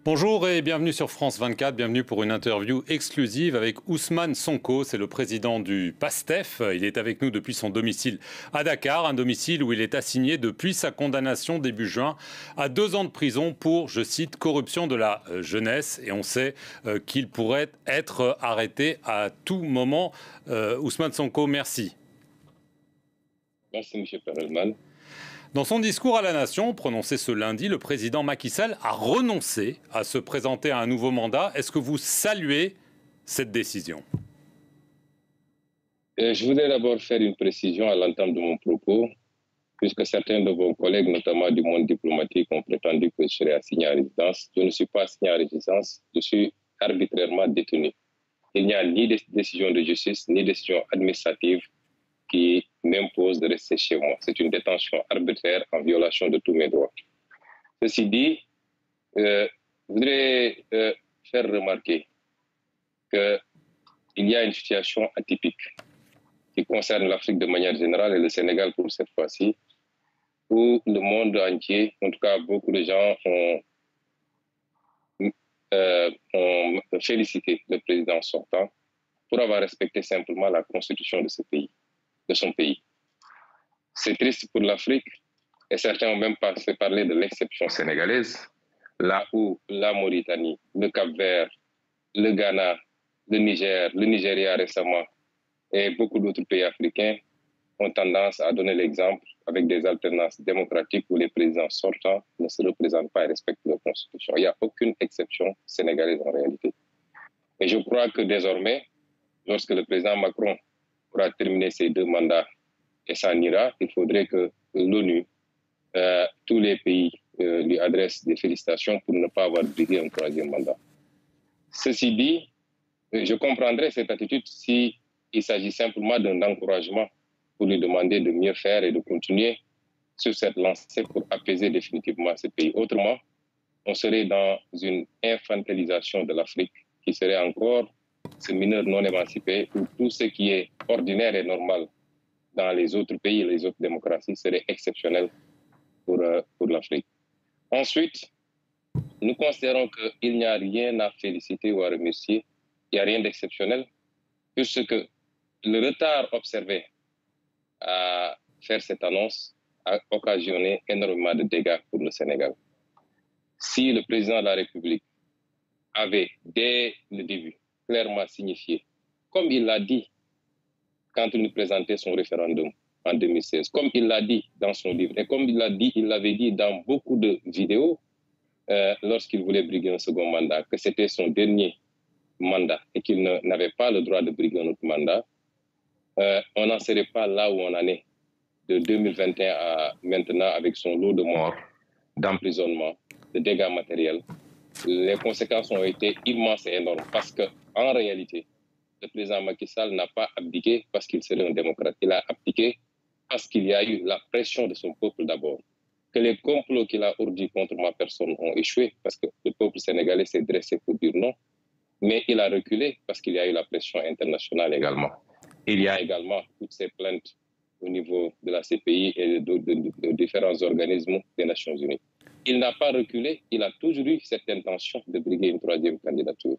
Bonjour et bienvenue sur France 24, bienvenue pour une interview exclusive avec Ousmane Sonko, c'est le président du PASTEF. Il est avec nous depuis son domicile à Dakar, un domicile où il est assigné depuis sa condamnation début juin à 2 ans de prison pour, je cite, corruption de la jeunesse. Et on sait qu'il pourrait être arrêté à tout moment. Ousmane Sonko, merci. Merci, M. Perelman. Dans son discours à la nation, prononcé ce lundi, le président Macky Sall a renoncé à se présenter à un nouveau mandat. Est-ce que vous saluez cette décision? Je voudrais d'abord faire une précision à l'entame de mon propos, puisque certains de vos collègues, notamment du monde diplomatique, ont prétendu que je serais assigné à résidence. Je ne suis pas assigné à résidence, je suis arbitrairement détenu. Il n'y a ni décision de justice, ni décision administrative qui m'impose de rester chez moi. C'est une détention arbitraire en violation de tous mes droits. Ceci dit, je voudrais faire remarquer qu'il y a une situation atypique qui concerne l'Afrique de manière générale et le Sénégal pour cette fois-ci, où le monde entier, en tout cas beaucoup de gens ont félicité le président sortant pour avoir respecté simplement la constitution de ce pays, de son pays. C'est triste pour l'Afrique et certains ont même parlé de l'exception sénégalaise, là où la Mauritanie, le Cap-Vert, le Ghana, le Niger, le Nigeria récemment et beaucoup d'autres pays africains ont tendance à donner l'exemple avec des alternances démocratiques où les présidents sortants ne se représentent pas et respectent leur constitution. Il n'y a aucune exception sénégalaise en réalité. Et je crois que désormais, lorsque le président Macron aura terminé ses 2 mandats et s'en ira, il faudrait que l'ONU, tous les pays lui adressent des félicitations pour ne pas avoir brigué un 3e mandat. Ceci dit, je comprendrais cette attitude si il s'agit simplement d'un encouragement pour lui demander de mieux faire et de continuer sur cette lancée pour apaiser définitivement ce pays. Autrement, on serait dans une infantilisation de l'Afrique qui serait encore ce mineur non émancipé où tout ce qui est ordinaire et normal dans les autres pays et les autres démocraties serait exceptionnel pour l'Afrique. Ensuite, nous considérons qu'il n'y a rien à féliciter ou à remercier, il n'y a rien d'exceptionnel, puisque le retard observé à faire cette annonce a occasionné énormément de dégâts pour le Sénégal. Si le président de la République avait, dès le début, clairement signifié, comme il l'a dit quand il nous présentait son référendum en 2016, comme il l'a dit dans son livre, et comme il l'avait dit dans beaucoup de vidéos lorsqu'il voulait briguer un second mandat, que c'était son dernier mandat et qu'il n'avait pas le droit de briguer un autre mandat, on n'en serait pas là où on en est de 2021 à maintenant avec son lot de morts, d'emprisonnement, de dégâts matériels. Les conséquences ont été immenses et énormes parce qu'en réalité, le président Macky Sall n'a pas abdiqué parce qu'il serait un démocrate. Il a abdiqué parce qu'il y a eu la pression de son peuple d'abord. Que les complots qu'il a ourdis contre ma personne ont échoué parce que le peuple sénégalais s'est dressé pour dire non. Mais il a reculé parce qu'il y a eu la pression internationale également. Il y a également toutes ces plaintes au niveau de la CPI et de différents organismes des Nations Unies. Il n'a pas reculé, il a toujours eu cette intention de briguer une 3e candidature.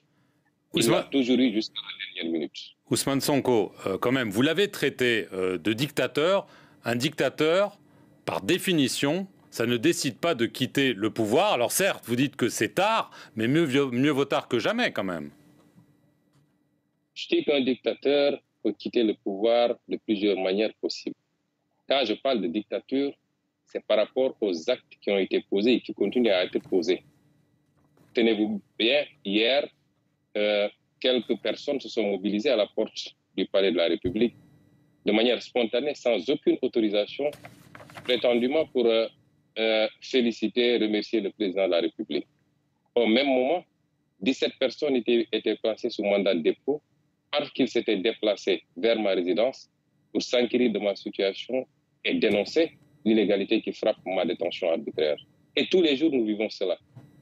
Il l'a toujours eu jusqu'à la dernière minute. Ousmane Sonko, quand même, vous l'avez traité de dictateur. Un dictateur, par définition, ça ne décide pas de quitter le pouvoir. Alors certes, vous dites que c'est tard, mais mieux vaut tard que jamais quand même. Je dis qu'un dictateur peut quitter le pouvoir de plusieurs manières possibles. Quand je parle de dictature, c'est par rapport aux actes qui ont été posés et qui continuent à être posés. Tenez-vous bien, hier, quelques personnes se sont mobilisées à la porte du palais de la République de manière spontanée, sans aucune autorisation, prétendument pour féliciter, remercier le président de la République. Au même moment, 17 personnes étaient placées sous mandat de dépôt parce qu'ils s'étaient déplacés vers ma résidence pour s'enquérir de ma situation et dénoncer l'illégalité qui frappe ma détention arbitraire. Et tous les jours, nous vivons cela.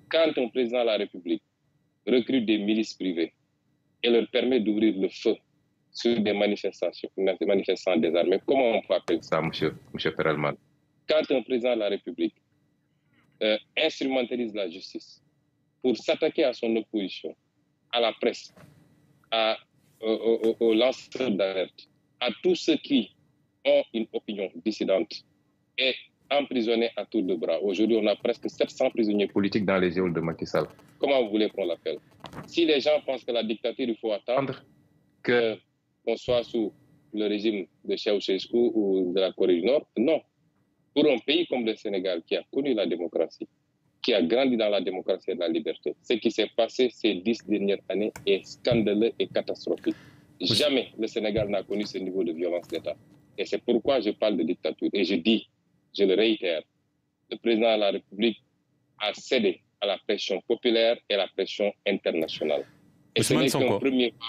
Quand un président de la République recrute des milices privées et leur permet d'ouvrir le feu sur des manifestants désarmés, comment on peut appeler ça, M. Perelman? Quand un président de la République instrumentalise la justice pour s'attaquer à son opposition, à la presse, aux lanceurs d'alerte, à tous ceux qui ont une opinion dissidente, est emprisonné à tour de bras. Aujourd'hui, on a presque 700 prisonniers politiques dans les geôles de Macky Sall. Comment vous voulez qu'on l'appelle? Si les gens pensent que la dictature, il faut attendre qu'on soit sous le régime de Ceausescu ou de la Corée du Nord, non. Pour un pays comme le Sénégal, qui a connu la démocratie, qui a grandi dans la démocratie et la liberté, ce qui s'est passé ces 10 dernières années est scandaleux et catastrophique. Jamais le Sénégal n'a connu ce niveau de violence d'État. Et c'est pourquoi je parle de dictature. Et je dis, je le réitère, le président de la République a cédé à la pression populaire et à la pression internationale. Et ce n'est qu'un premier pas.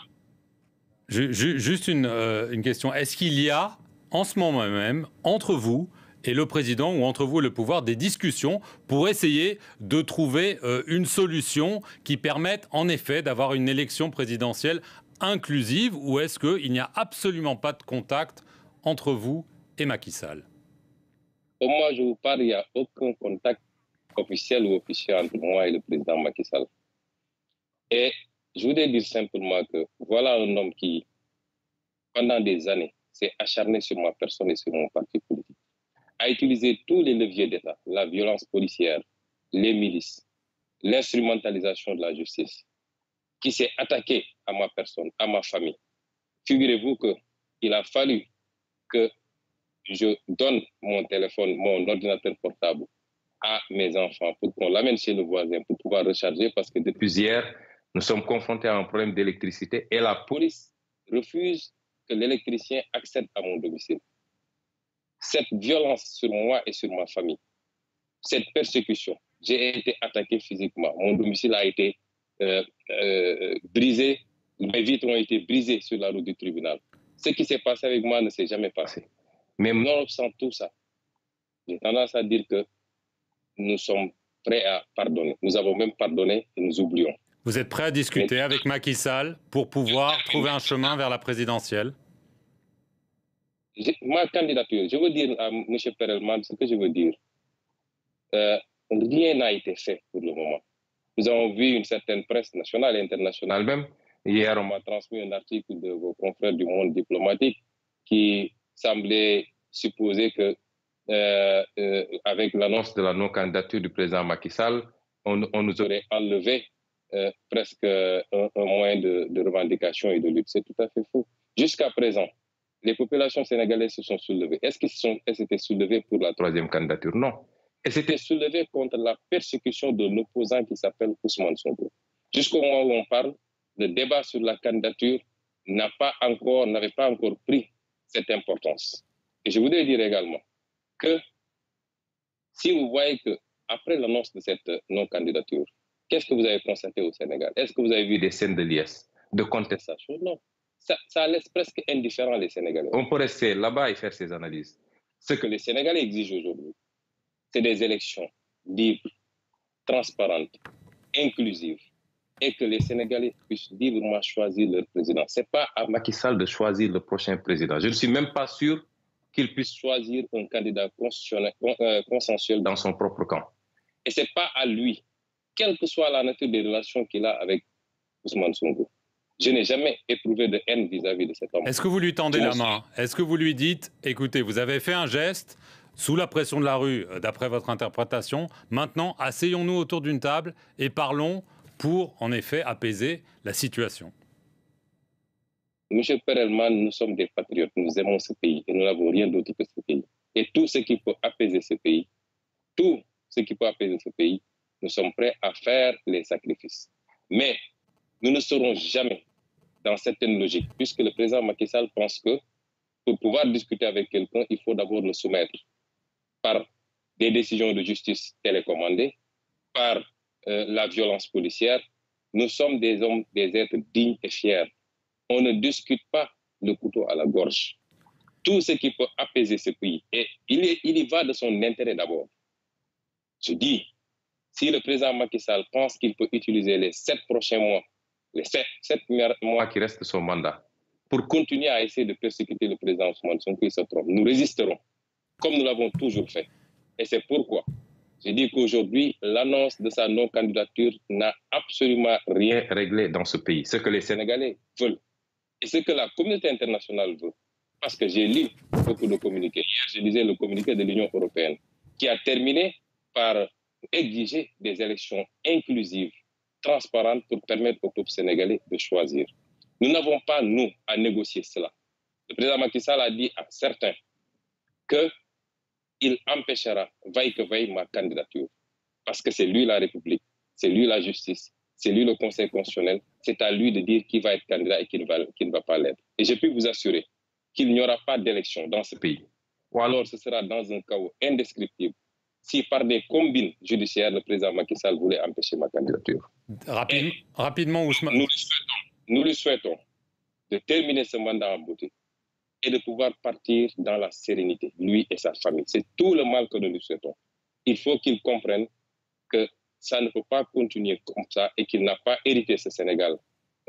Juste une question. Est-ce qu'il y a, en ce moment même, entre vous et le président, ou entre vous et le pouvoir, des discussions pour essayer de trouver une solution qui permette, en effet, d'avoir une élection présidentielle inclusive, ou est-ce qu'il n'y a absolument pas de contact entre vous et Macky Sall? Au moment où je vous parle, il n'y a aucun contact officiel ou officiel entre moi et le président Macky Sall. Et je voudrais dire simplement que voilà un homme qui, pendant des années, s'est acharné sur ma personne et sur mon parti politique, a utilisé tous les leviers d'État, la violence policière, les milices, l'instrumentalisation de la justice, qui s'est attaqué à ma personne, à ma famille. Figurez-vous qu'il a fallu que je donne mon téléphone, mon ordinateur portable à mes enfants pour qu'on l'amène chez le voisin pour pouvoir recharger, parce que depuis hier, nous sommes confrontés à un problème d'électricité et la police refuse que l'électricien accède à mon domicile. Cette violence sur moi et sur ma famille, cette persécution, j'ai été attaqué physiquement. Mon domicile a été brisé, mes vitres ont été brisées sur la route du tribunal. Ce qui s'est passé avec moi ne s'est jamais passé. Mais nonobstant tout ça, j'ai tendance à dire que nous sommes prêts à pardonner. Nous avons même pardonné et nous oublions. Vous êtes prêt à discuter avec Macky Sall pour pouvoir trouver un chemin vers la présidentielle? Ma candidature, je veux dire à M. Perelman ce que je veux dire. Rien n'a été fait pour le moment. Nous avons vu une certaine presse nationale et internationale même. Hier, on m'a transmis un article de vos confrères du monde diplomatique qui semblait supposer que avec l'annonce de la non-candidature du président Macky Sall, on nous aurait enlevé presque un moyen de revendication et de lutte. C'est tout à fait faux. Jusqu'à présent, les populations sénégalaises se sont soulevées. Est-ce qu'elles s'étaient soulevées pour la troisième candidature? Non. Elles s'étaient soulevées contre la persécution de l'opposant qui s'appelle Ousmane Sonko. Jusqu'au moment où on parle, le débat sur la candidature n'avait pas encore pris cette importance. Et je voudrais dire également que si vous voyez qu'après l'annonce de cette non-candidature, qu'est-ce que vous avez constaté au Sénégal? Est-ce que vous avez vu des scènes de liesse, de contestation? Non. Ça laisse presque indifférent les Sénégalais. On peut rester là-bas et faire ses analyses. Ce que les Sénégalais exigent aujourd'hui, c'est des élections libres, transparentes, inclusives, et que les Sénégalais puissent librement choisir leur président. Ce n'est pas à Macky Sall de choisir le prochain président. Je ne suis même pas sûr qu'il puisse choisir un candidat consensuel dans son propre camp. Et ce n'est pas à lui, quelle que soit la nature des relations qu'il a avec Ousmane Sonko. Je n'ai jamais éprouvé de haine vis-à-vis de cet homme. Est-ce que vous lui tendez la main? Est-ce que vous lui dites, écoutez, vous avez fait un geste sous la pression de la rue, d'après votre interprétation, maintenant, asseyons-nous autour d'une table et parlons pour, en effet, apaiser la situation? Monsieur Perelman, nous sommes des patriotes, nous aimons ce pays et nous n'avons rien d'autre que ce pays. Et tout ce qui peut apaiser ce pays, nous sommes prêts à faire les sacrifices. Mais nous ne serons jamais dans certaine logique, puisque le président Macky Sall pense que pour pouvoir discuter avec quelqu'un, il faut d'abord le soumettre par des décisions de justice télécommandées, par la violence policière. Nous sommes des hommes, des êtres dignes et fiers. On ne discute pas le couteau à la gorge. Tout ce qui peut apaiser ce pays, et il y va de son intérêt d'abord. Je dis, si le président Macky Sall pense qu'il peut utiliser les 7 prochains mois, les 7 mois qui restent de son mandat, pour continuer à essayer de persécuter le président Ousmane Sonko, il se trompe. Nous résisterons, comme nous l'avons toujours fait. Et c'est pourquoi J'ai dit qu'aujourd'hui, l'annonce de sa non-candidature n'a absolument rien réglé dans ce pays. Ce que les Sénégalais veulent et ce que la communauté internationale veut. Parce que j'ai lu beaucoup de communiqués. Hier, je lisais le communiqué de l'Union européenne qui a terminé par exiger des élections inclusives, transparentes pour permettre au peuple sénégalais de choisir. Nous n'avons pas, nous, à négocier cela. Le président Macky Sall a dit à certains qu'il empêchera, vaille que vaille, ma candidature. Parce que c'est lui la République, c'est lui la justice, c'est lui le Conseil constitutionnel, c'est à lui de dire qui va être candidat et qui ne va pas l'être. Et je peux vous assurer qu'il n'y aura pas d'élection dans ce pays. Ou alors ce sera dans un chaos indescriptible si par des combines judiciaires, le président Macky Sall voulait empêcher ma candidature. Rapidement, Ousmane. Nous lui souhaitons de terminer ce mandat en beauté et de pouvoir partir dans la sérénité, lui et sa famille. C'est tout le mal que nous lui souhaitons. Il faut qu'il comprenne que ça ne peut pas continuer comme ça et qu'il n'a pas hérité ce Sénégal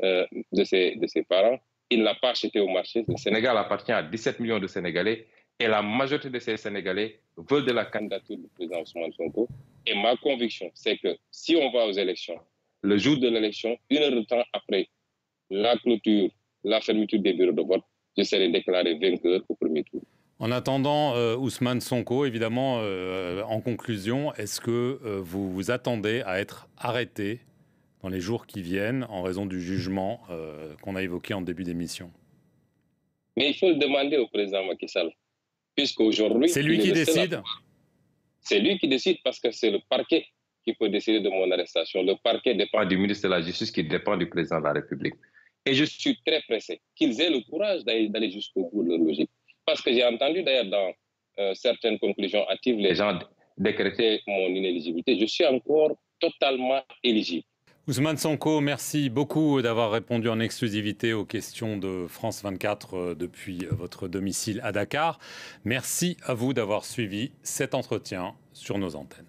de ses parents. Il ne l'a pas acheté au marché. Le Sénégal appartient à 17 millions de Sénégalais et la majorité de ces Sénégalais veulent de la candidature du président Ousmane Sonko. Et ma conviction, c'est que si on va aux élections, le jour de l'élection, 1 heure de temps après la clôture, la fermeture des bureaux de vote, je serai déclaré vainqueur au premier tour. En attendant, Ousmane Sonko, évidemment, en conclusion, est-ce que vous vous attendez à être arrêté dans les jours qui viennent en raison du jugement qu'on a évoqué en début d'émission? Mais il faut le demander au président Macky Sall, puisqu'aujourd'hui... C'est lui qui décide? C'est lui qui décide parce que c'est le parquet qui peut décider de mon arrestation. Le parquet dépend du ministre de la Justice qui dépend du président de la République. Et je suis très pressé qu'ils aient le courage d'aller jusqu'au bout de leur logique. Parce que j'ai entendu d'ailleurs dans certaines conclusions hâtives, les gens décréter mon inéligibilité. Je suis encore totalement éligible. Ousmane Sonko, merci beaucoup d'avoir répondu en exclusivité aux questions de France 24 depuis votre domicile à Dakar. Merci à vous d'avoir suivi cet entretien sur nos antennes.